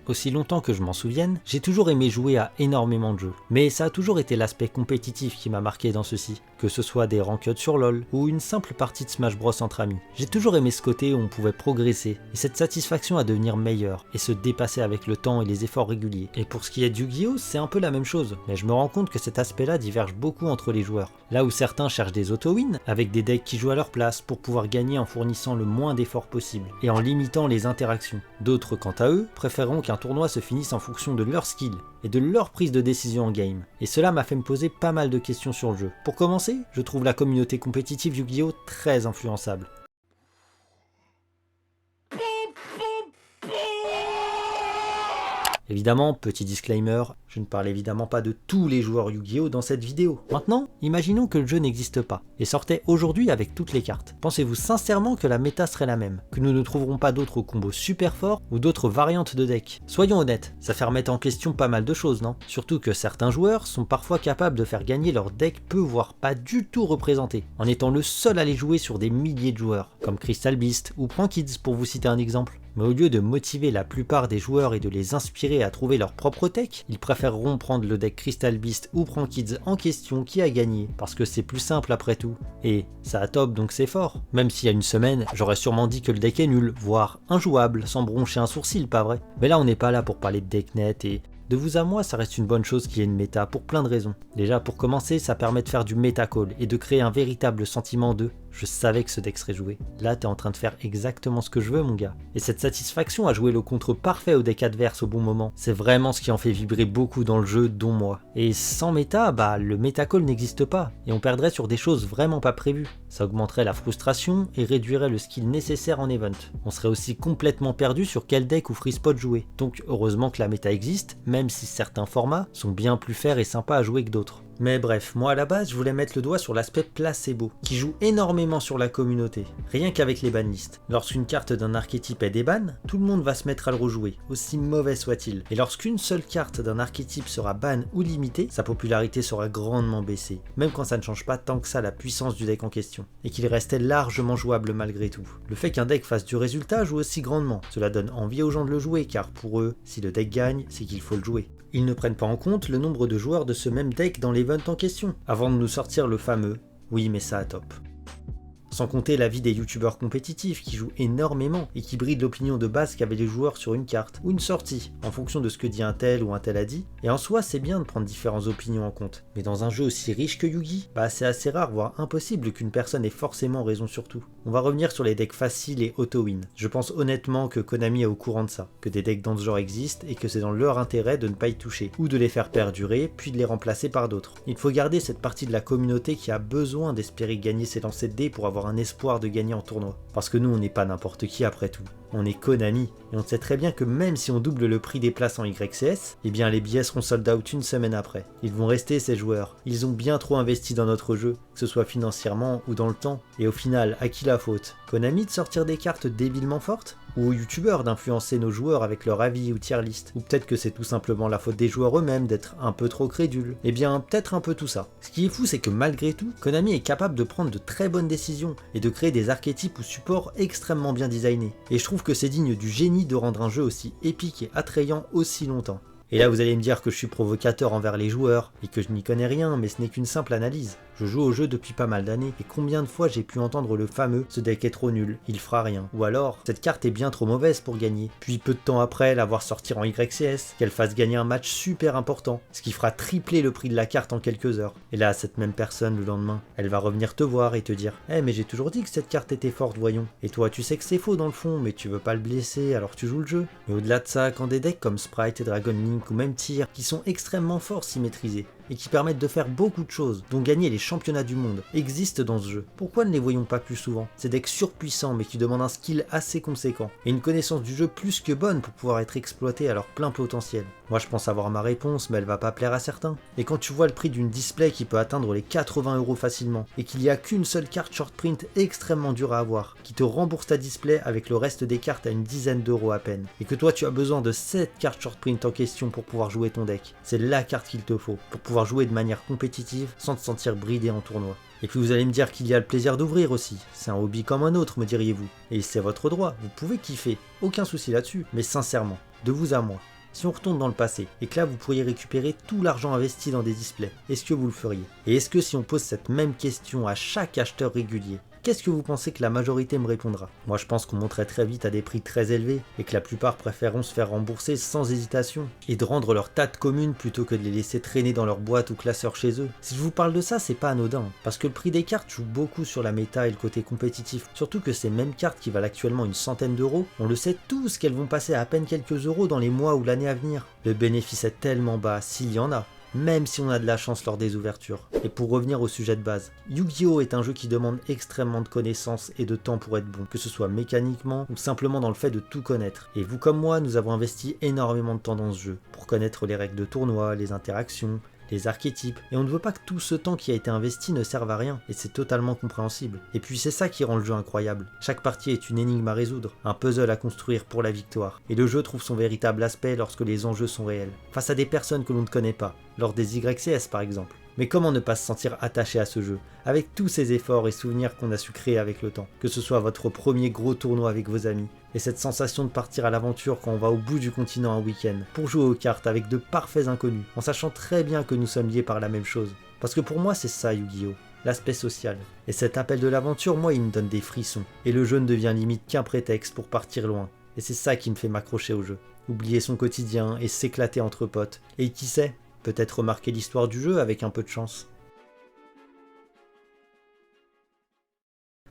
Aussi longtemps que je m'en souvienne, j'ai toujours aimé jouer à énormément de jeux. Mais ça a toujours été l'aspect compétitif qui m'a marqué dans ceci, que ce soit des ranked sur LoL ou une simple partie de Smash Bros entre amis. J'ai toujours aimé ce côté où on pouvait progresser et cette satisfaction à devenir meilleur et se dépasser avec le temps et les efforts réguliers. Et pour ce qui est de Yu-Gi-Oh, c'est un peu la même chose, mais je me rends compte que cet aspect-là diverge beaucoup entre les joueurs. Là où certains cherchent des auto-wins avec des decks qui jouent à leur place pour pouvoir gagner en fournissant le moins d'efforts possible et en limitant les interactions. D'autres, quant à eux, préféreront qu'un tournoi se finisse en fonction de leur skill et de leur prise de décision en game. Et cela m'a fait me poser pas mal de questions sur le jeu. Pour commencer, je trouve la communauté compétitive Yu-Gi-Oh très influençable. Évidemment, petit disclaimer, je ne parle évidemment pas de tous les joueurs Yu-Gi-Oh dans cette vidéo. Maintenant, imaginons que le jeu n'existe pas et sortait aujourd'hui avec toutes les cartes. Pensez-vous sincèrement que la méta serait la même? Que nous ne trouverons pas d'autres combos super forts ou d'autres variantes de deck? Soyons honnêtes, ça fait remettre en question pas mal de choses, non? Surtout que certains joueurs sont parfois capables de faire gagner leur deck peu voire pas du tout représenté, en étant le seul à les jouer sur des milliers de joueurs, comme Crystal Beast ou Prank Kids pour vous citer un exemple. Mais au lieu de motiver la plupart des joueurs et de les inspirer à trouver leur propre deck, ils préféreront prendre le deck Crystal Beast ou Prank Kids en question qui a gagné, parce que c'est plus simple après tout. Et ça a top donc c'est fort. Même s'il y a une semaine, j'aurais sûrement dit que le deck est nul, voire injouable, sans broncher un sourcil, pas vrai? Mais là on n'est pas là pour parler de deck net et... De vous à moi, ça reste une bonne chose qu'il y ait une méta pour plein de raisons. Déjà pour commencer, ça permet de faire du méta call et de créer un véritable sentiment de « je savais que ce deck serait joué ». Là t'es en train de faire exactement ce que je veux mon gars. Et cette satisfaction à jouer le contre parfait au deck adverse au bon moment, c'est vraiment ce qui en fait vibrer beaucoup dans le jeu, dont moi. Et sans méta, le méta call n'existe pas et on perdrait sur des choses vraiment pas prévues. Ça augmenterait la frustration et réduirait le skill nécessaire en event. On serait aussi complètement perdu sur quel deck ou free spot jouer. Donc heureusement que la méta existe, même si certains formats sont bien plus fair et sympas à jouer que d'autres. Mais bref, moi à la base je voulais mettre le doigt sur l'aspect placebo, qui joue énormément sur la communauté, rien qu'avec les banlistes. Lorsqu'une carte d'un archétype est déban, tout le monde va se mettre à le rejouer, aussi mauvais soit-il. Et lorsqu'une seule carte d'un archétype sera ban ou limitée, sa popularité sera grandement baissée, même quand ça ne change pas tant que ça la puissance du deck en question, et qu'il restait largement jouable malgré tout. Le fait qu'un deck fasse du résultat joue aussi grandement, cela donne envie aux gens de le jouer, car pour eux, si le deck gagne, c'est qu'il faut le jouer. Ils ne prennent pas en compte le nombre de joueurs de ce même deck dans l'event en question, avant de nous sortir le fameux « oui mais ça a top ». Sans compter l'avis des youtubeurs compétitifs qui jouent énormément et qui brident l'opinion de base qu'avaient les joueurs sur une carte ou une sortie, en fonction de ce que dit un tel ou un tel a dit, et en soi c'est bien de prendre différentes opinions en compte. Mais dans un jeu aussi riche que Yu-Gi, c'est assez rare voire impossible qu'une personne ait forcément raison sur tout. On va revenir sur les decks faciles et auto-win. Je pense honnêtement que Konami est au courant de ça, que des decks dans ce genre existent et que c'est dans leur intérêt de ne pas y toucher, ou de les faire perdurer puis de les remplacer par d'autres. Il faut garder cette partie de la communauté qui a besoin d'espérer gagner ses lancers de dés pour avoir un espoir de gagner en tournoi. Parce que nous on n'est pas n'importe qui après tout. On est Konami, et on sait très bien que même si on double le prix des places en YCS, eh bien les billets seront sold out une semaine après. Ils vont rester ces joueurs, ils ont bien trop investi dans notre jeu, que ce soit financièrement ou dans le temps, et au final, à qui la faute? Konami de sortir des cartes débilement fortes? Ou aux youtubeurs d'influencer nos joueurs avec leur avis ou tier list? Ou peut-être que c'est tout simplement la faute des joueurs eux-mêmes d'être un peu trop crédules? Eh bien, peut-être un peu tout ça. Ce qui est fou, c'est que malgré tout, Konami est capable de prendre de très bonnes décisions et de créer des archétypes ou supports extrêmement bien designés. Et je trouve que c'est digne du génie de rendre un jeu aussi épique et attrayant aussi longtemps. Et là vous allez me dire que je suis provocateur envers les joueurs et que je n'y connais rien, mais ce n'est qu'une simple analyse. Je joue au jeu depuis pas mal d'années et combien de fois j'ai pu entendre le fameux « ce deck est trop nul, il fera rien » ou alors « cette carte est bien trop mauvaise pour gagner », puis peu de temps après la voir sortir en YCS, qu'elle fasse gagner un match super important, ce qui fera tripler le prix de la carte en quelques heures. Et là cette même personne le lendemain, elle va revenir te voir et te dire « Eh mais j'ai toujours dit que cette carte était forte voyons ». Et toi tu sais que c'est faux dans le fond, mais tu veux pas le blesser alors tu joues le jeu. Mais au-delà de ça, quand des decks comme Sprite et Dragon Link ou même Tyr, qui sont extrêmement forts si maîtrisés, et qui permettent de faire beaucoup de choses, dont gagner les championnats du monde, existent dans ce jeu. Pourquoi ne les voyons pas plus souvent? Ces decks surpuissants mais qui demandent un skill assez conséquent, et une connaissance du jeu plus que bonne pour pouvoir être exploités à leur plein potentiel. Moi je pense avoir ma réponse, mais elle va pas plaire à certains. Et quand tu vois le prix d'une display qui peut atteindre les 80 € facilement, et qu'il n'y a qu'une seule carte short print extrêmement dure à avoir, qui te rembourse ta display avec le reste des cartes à une dizaine d'euros à peine, et que toi tu as besoin de cette carte short print en question pour pouvoir jouer ton deck, c'est la carte qu'il te faut, pour pouvoir jouer de manière compétitive sans te sentir bridé en tournoi. Et puis vous allez me dire qu'il y a le plaisir d'ouvrir aussi, c'est un hobby comme un autre me diriez-vous, et c'est votre droit, vous pouvez kiffer, aucun souci là-dessus, mais sincèrement, de vous à moi, Si on retourne dans le passé, et que là vous pourriez récupérer tout l'argent investi dans des displays, est-ce que vous le feriez? Et est-ce que si on pose cette même question à chaque acheteur régulier, qu'est-ce que vous pensez que la majorité me répondra? Moi je pense qu'on monterait très vite à des prix très élevés et que la plupart préféreront se faire rembourser sans hésitation et de rendre leur tas de communes plutôt que de les laisser traîner dans leur boîte ou classeur chez eux. Si je vous parle de ça, c'est pas anodin parce que le prix des cartes joue beaucoup sur la méta et le côté compétitif. Surtout que ces mêmes cartes qui valent actuellement une centaine d'euros, on le sait tous qu'elles vont passer à peine quelques euros dans les mois ou l'année à venir. Le bénéfice est tellement bas s'il y en a, même si on a de la chance lors des ouvertures. Et pour revenir au sujet de base, Yu-Gi-Oh! Est un jeu qui demande extrêmement de connaissances et de temps pour être bon, que ce soit mécaniquement ou simplement dans le fait de tout connaître. Et vous comme moi, nous avons investi énormément de temps dans ce jeu, pour connaître les règles de tournoi, les interactions, les archétypes, et on ne veut pas que tout ce temps qui a été investi ne serve à rien, et c'est totalement compréhensible. Et puis c'est ça qui rend le jeu incroyable. Chaque partie est une énigme à résoudre, un puzzle à construire pour la victoire, et le jeu trouve son véritable aspect lorsque les enjeux sont réels, face à des personnes que l'on ne connaît pas, lors des YCS par exemple. Mais comment ne pas se sentir attaché à ce jeu, avec tous ces efforts et souvenirs qu'on a su créer avec le temps, que ce soit votre premier gros tournoi avec vos amis, et cette sensation de partir à l'aventure quand on va au bout du continent un week-end, pour jouer aux cartes avec de parfaits inconnus, en sachant très bien que nous sommes liés par la même chose. Parce que pour moi c'est ça Yu-Gi-Oh! L'aspect social. Et cet appel de l'aventure, moi il me donne des frissons, et le jeu ne devient limite qu'un prétexte pour partir loin. Et c'est ça qui me fait m'accrocher au jeu. Oublier son quotidien et s'éclater entre potes, et qui sait, peut-être remarquer l'histoire du jeu avec un peu de chance.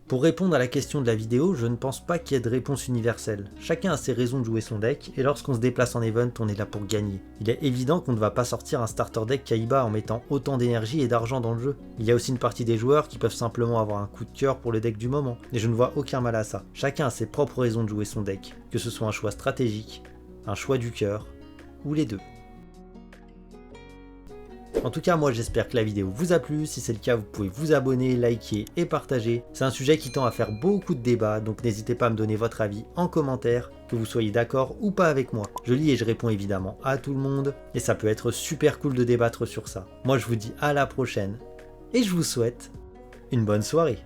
Pour répondre à la question de la vidéo, je ne pense pas qu'il y ait de réponse universelle. Chacun a ses raisons de jouer son deck, et lorsqu'on se déplace en event, on est là pour gagner. Il est évident qu'on ne va pas sortir un starter deck Kaiba en mettant autant d'énergie et d'argent dans le jeu. Il y a aussi une partie des joueurs qui peuvent simplement avoir un coup de cœur pour le deck du moment, et je ne vois aucun mal à ça. Chacun a ses propres raisons de jouer son deck, que ce soit un choix stratégique, un choix du cœur, ou les deux. En tout cas, moi j'espère que la vidéo vous a plu. Si c'est le cas, vous pouvez vous abonner, liker et partager. C'est un sujet qui tend à faire beaucoup de débats, donc n'hésitez pas à me donner votre avis en commentaire, que vous soyez d'accord ou pas avec moi. Je lis et je réponds évidemment à tout le monde, et ça peut être super cool de débattre sur ça. Moi je vous dis à la prochaine, et je vous souhaite une bonne soirée.